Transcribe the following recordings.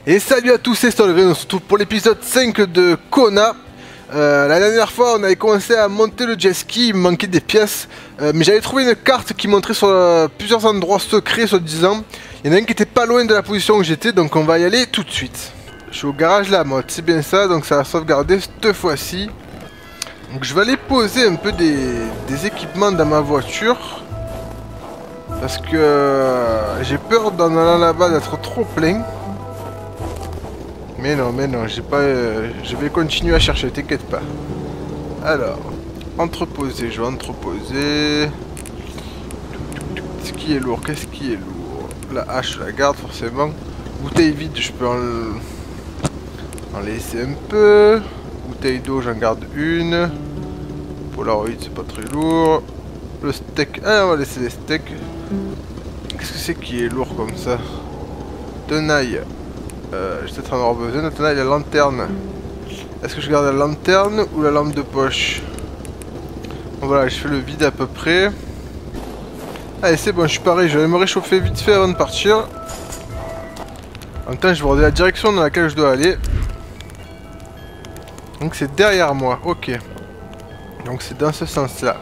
Et salut à tous, c'est Stolgren, on se retrouve pour l'épisode 5 de Kona. La dernière fois on avait commencé à monter le jet ski, il me manquait des pièces. Mais j'avais trouvé une carte qui montrait sur plusieurs endroits secrets, soi-disant. Il y en a un qui était pas loin de la position où j'étais, donc on va y aller tout de suite. Je suis au garage là, moi, c'est bien ça, donc ça va sauvegarder cette fois-ci. Donc je vais aller poser un peu des équipements dans ma voiture. Parce que j'ai peur d'en allant là-bas d'être trop plein. Mais non, j'ai pas. Je vais continuer à chercher, t'inquiète pas. Alors, entreposer, je vais entreposer. Ce qui est lourd, qu'est-ce qui est lourd? La hache, je la garde forcément. Bouteille vide, je peux en laisser un peu. Bouteille d'eau, j'en garde une. Polaroid, c'est pas très lourd. Le steak, ah, on va laisser les steaks. Qu'est-ce que c'est qui est lourd comme ça? Tenaille. Je vais peut-être en avoir besoin. La tenaille, la lanterne. Est-ce que je garde la lanterne ou la lampe de poche? Bon, voilà, je fais le vide à peu près. Allez, c'est bon, je suis pareil. Je vais me réchauffer vite fait avant de partir. En même temps, je vais regarder la direction dans laquelle je dois aller. Donc c'est derrière moi, ok. Donc c'est dans ce sens-là.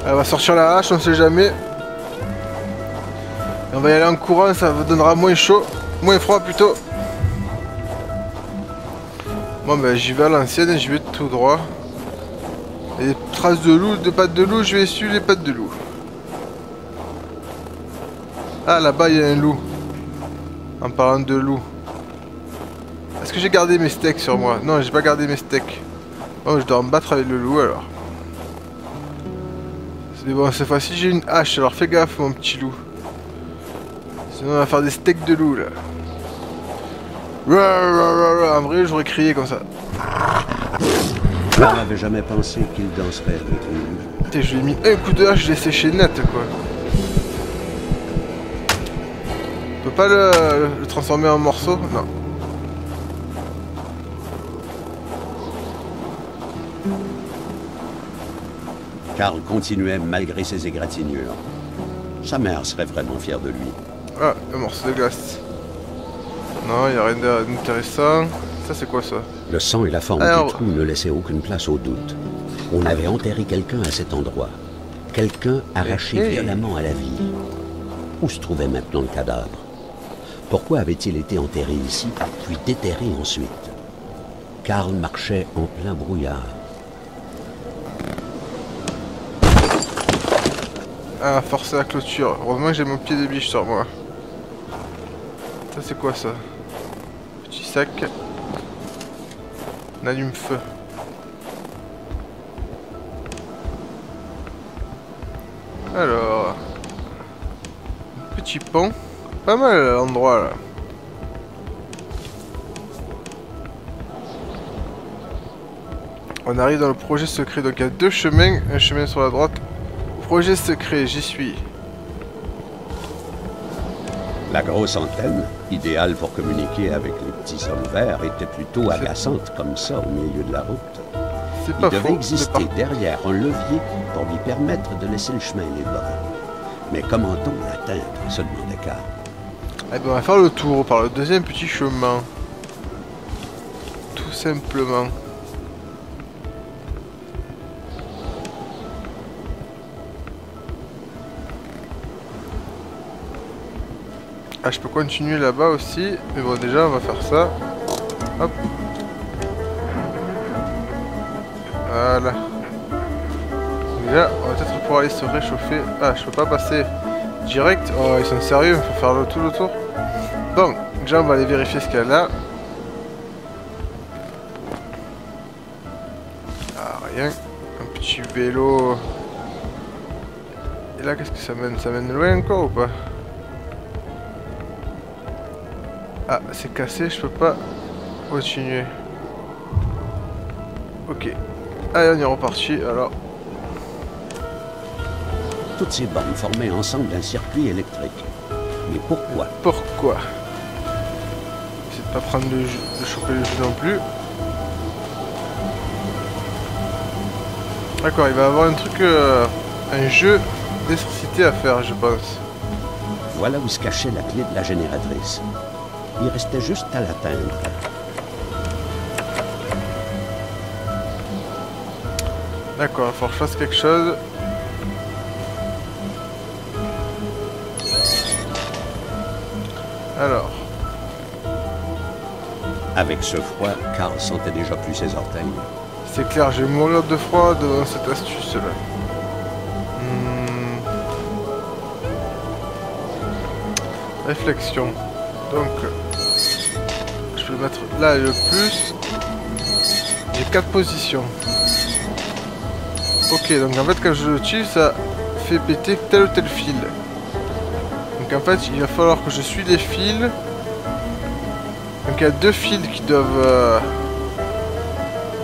Elle va sortir la hache, on sait jamais. Et on va y aller en courant, ça vous donnera moins chaud. Moins froid plutôt. Bon ben j'y vais à l'ancienne, j'y vais tout droit. Et des traces de loup, de pattes de loup, je vais suivre les pattes de loup. Ah là-bas il y a un loup. En parlant de loup. Est-ce que j'ai gardé mes steaks sur moi? Non, j'ai pas gardé mes steaks. Oh, je dois me battre avec le loup alors. C'est bon, cette fois-ci j'ai une hache, alors fais gaffe mon petit loup. Sinon on va faire des steaks de loup là. En vrai j'aurais crié comme ça. Je n'avais jamais pensé qu'il danserait avec lui. Putain, je lui ai mis un coup de hache, je l'ai séché net quoi. On peut pas le transformer en morceaux? Non. Karl continuait malgré ses égratignures. Sa mère serait vraiment fière de lui. Ah, un morceau de glace. Non, il n'y a rien d'intéressant. Ça, c'est quoi ça? Le sang et la forme du trou ne laissaient aucune place au doute. On avait enterré quelqu'un à cet endroit. Quelqu'un arraché violemment à la vie. Où se trouvait maintenant le cadavre? Pourquoi avait-il été enterré ici, puis déterré ensuite? Karl marchait en plein brouillard. Ah, forcer la clôture. Heureusement que j'ai mon pied de biche sur moi. Ça, c'est quoi ça? Petit sac. On allume feu. Alors. Petit pont. Pas mal l'endroit là. On arrive dans le projet secret. Donc il y a deux chemins. Un chemin sur la droite. Projet secret, j'y suis. La grosse antenne, idéale pour communiquer avec les petits hommes verts, était plutôt agaçante comme ça au milieu de la route. C'est pas faux. Il devait exister derrière un levier pour lui permettre de laisser le chemin libre. Mais comment on l'atteindre, se demandait Karl. Eh ben, on va faire le tour par le deuxième petit chemin. Tout simplement. Ah, je peux continuer là-bas aussi. Mais bon, déjà, on va faire ça. Hop. Voilà. Déjà, on va peut-être pouvoir aller se réchauffer. Ah, je peux pas passer direct. Oh, ils sont sérieux, il faut faire tout le tour. Bon, déjà, on va aller vérifier ce qu'il y a là. Ah, rien. Un petit vélo. Et là, qu'est-ce que ça mène? Ça mène loin encore ou pas? Ah, c'est cassé, je peux pas continuer. Ok. Allez, on est reparti, alors. Toutes ces bornes formaient ensemble un circuit électrique. Mais pourquoi? Pourquoi? J'essaie de pas prendre de choper le jus non plus. D'accord, il va y avoir un truc, un jeu d'électricité à faire, je pense. Voilà où se cachait la clé de la génératrice. Il restait juste à l'atteindre. D'accord, il faut que je fasse quelque chose. Alors. Avec ce froid, Karl sentait déjà plus ses orteils. C'est clair, je vais mourir de froid devant cette astuce-là. Réflexion. Donc, je vais mettre là le plus. J'ai 4 positions. Ok, donc en fait, quand je le tire, ça fait péter tel ou tel fil. Donc en fait, il va falloir que je suis les fils. Donc il y a 2 fils qui doivent,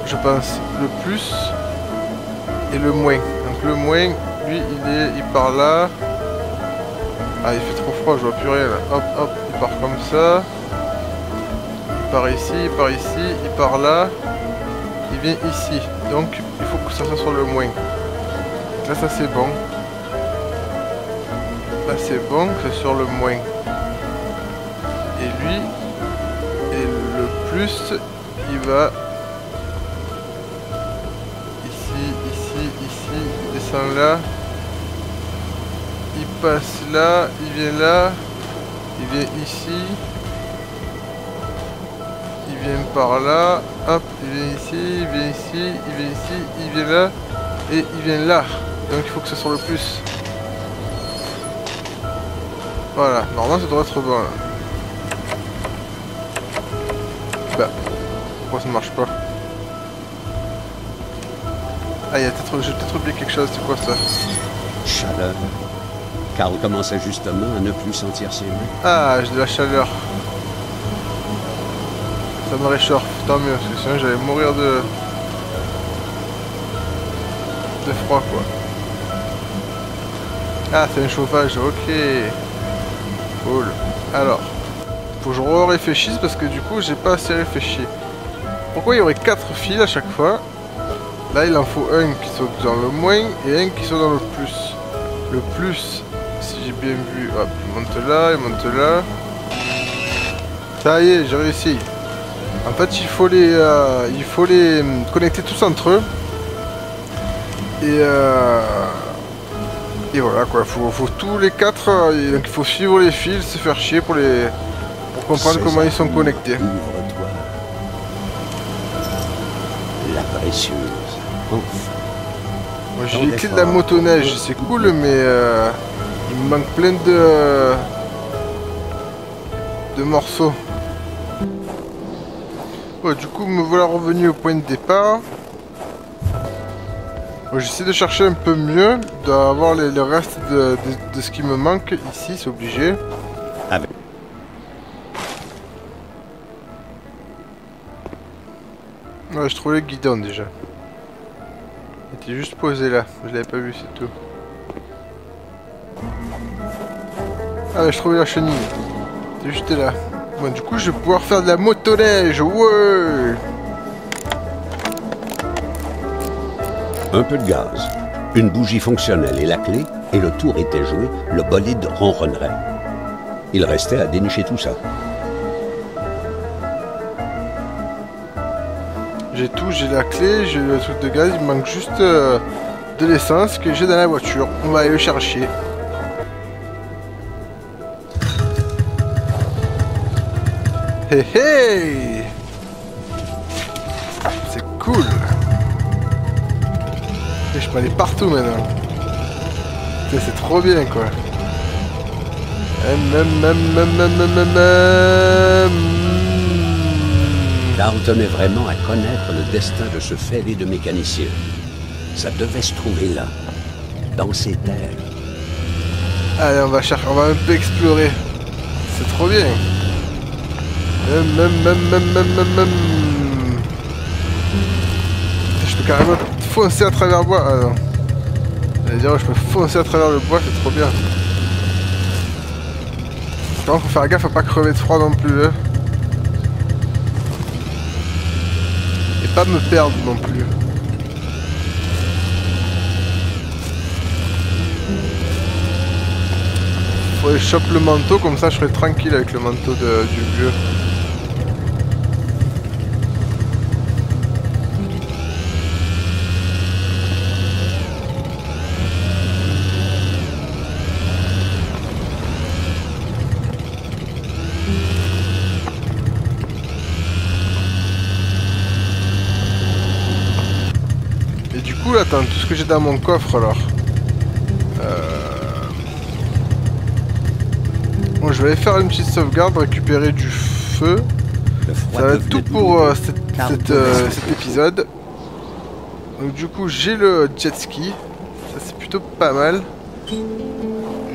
je pense, le plus et le moins. Donc le moins, lui, il part là. Ah, il fait trop froid, je vois plus rien là. Hop, hop, il part comme ça. Il part ici, il part ici, il part là. Il vient ici. Donc il faut que ça soit sur le moins. Là, ça c'est bon. Là, c'est bon, c'est sur le moins. Et lui, et le plus, il va ici, ici, ici, il descend là. Il passe là, il vient là, il vient ici, il vient par là, hop, il vient ici, il vient ici, il vient ici, il vient là, et il vient là. Donc il faut que ce soit le plus. Voilà, normalement ça devrait être bon là. Bah, pourquoi ça ne marche pas? Ah, j'ai peut-être oublié quelque chose, c'est quoi ça? Chaleur. Karl commençait justement à ne plus sentir ses mains. Ah, j'ai de la chaleur. Ça me réchauffe, tant mieux, parce que sinon j'allais mourir de froid quoi. Ah, c'est un chauffage, ok. Cool. Alors, faut que je réfléchisse parce que du coup j'ai pas assez réfléchi. Pourquoi il y aurait 4 fils à chaque fois? Là il en faut un qui soit dans le moins et un qui soit dans le plus. Le plus, si j'ai bien vu, hop, il monte là, il monte là. Ça y est, j'ai réussi. En fait, il faut les connecter tous entre eux. Et voilà quoi, faut tous les 4, donc il faut suivre les fils, se faire chier pour comprendre comment ils sont connectés. Ouvre-toi. La précieuse. Enfin. Moi j'ai les clés de la motoneige, c'est cool, mais il me manque plein de morceaux. Ouais, du coup, me voilà revenu au point de départ. Bon, j'essaie de chercher un peu mieux, d'avoir le reste de ce qui me manque ici, c'est obligé. Avec. Ouais, je trouvais le guidon déjà. Il était juste posé là, je l'avais pas vu, c'est tout. Ah, je trouvais la chenille. C'est juste là. Bon, du coup, je vais pouvoir faire de la motoneige, ouais. Un peu de gaz, une bougie fonctionnelle et la clé, et le tour était joué, le bolide ronronnerait. Il restait à dénicher tout ça. J'ai tout, j'ai la clé, j'ai le truc de gaz, il me manque juste de l'essence que j'ai dans la voiture. On va aller le chercher. Hé hé! C'est cool! Et je peux aller partout maintenant. C'est trop bien quoi. Karl tenait vraiment à connaître le destin de ce fêlé de mécanicien. Ça devait se trouver là, dans ces terres. Allez, on va un peu explorer. C'est trop bien. Je peux carrément foncer à travers le bois. Ah non. J'allais dire, je peux foncer à travers le bois, c'est trop bien. Par contre, faut faire gaffe à pas crever de froid non plus. Hein. Et pas me perdre non plus. Faudrait que je chope le manteau, comme ça je serai tranquille avec le manteau du vieux. Et du coup, attends, tout ce que j'ai dans mon coffre alors. Bon, je vais aller faire une petite sauvegarde, récupérer du feu. Ça va être tout pour cet épisode. Donc du coup, j'ai le jet ski. Ça, c'est plutôt pas mal.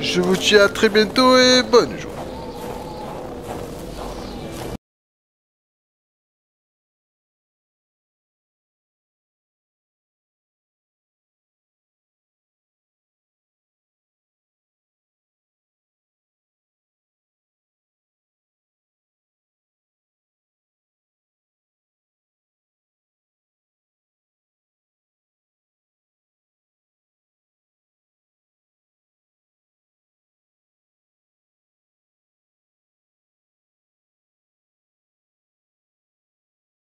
Je vous dis à très bientôt et bonne journée.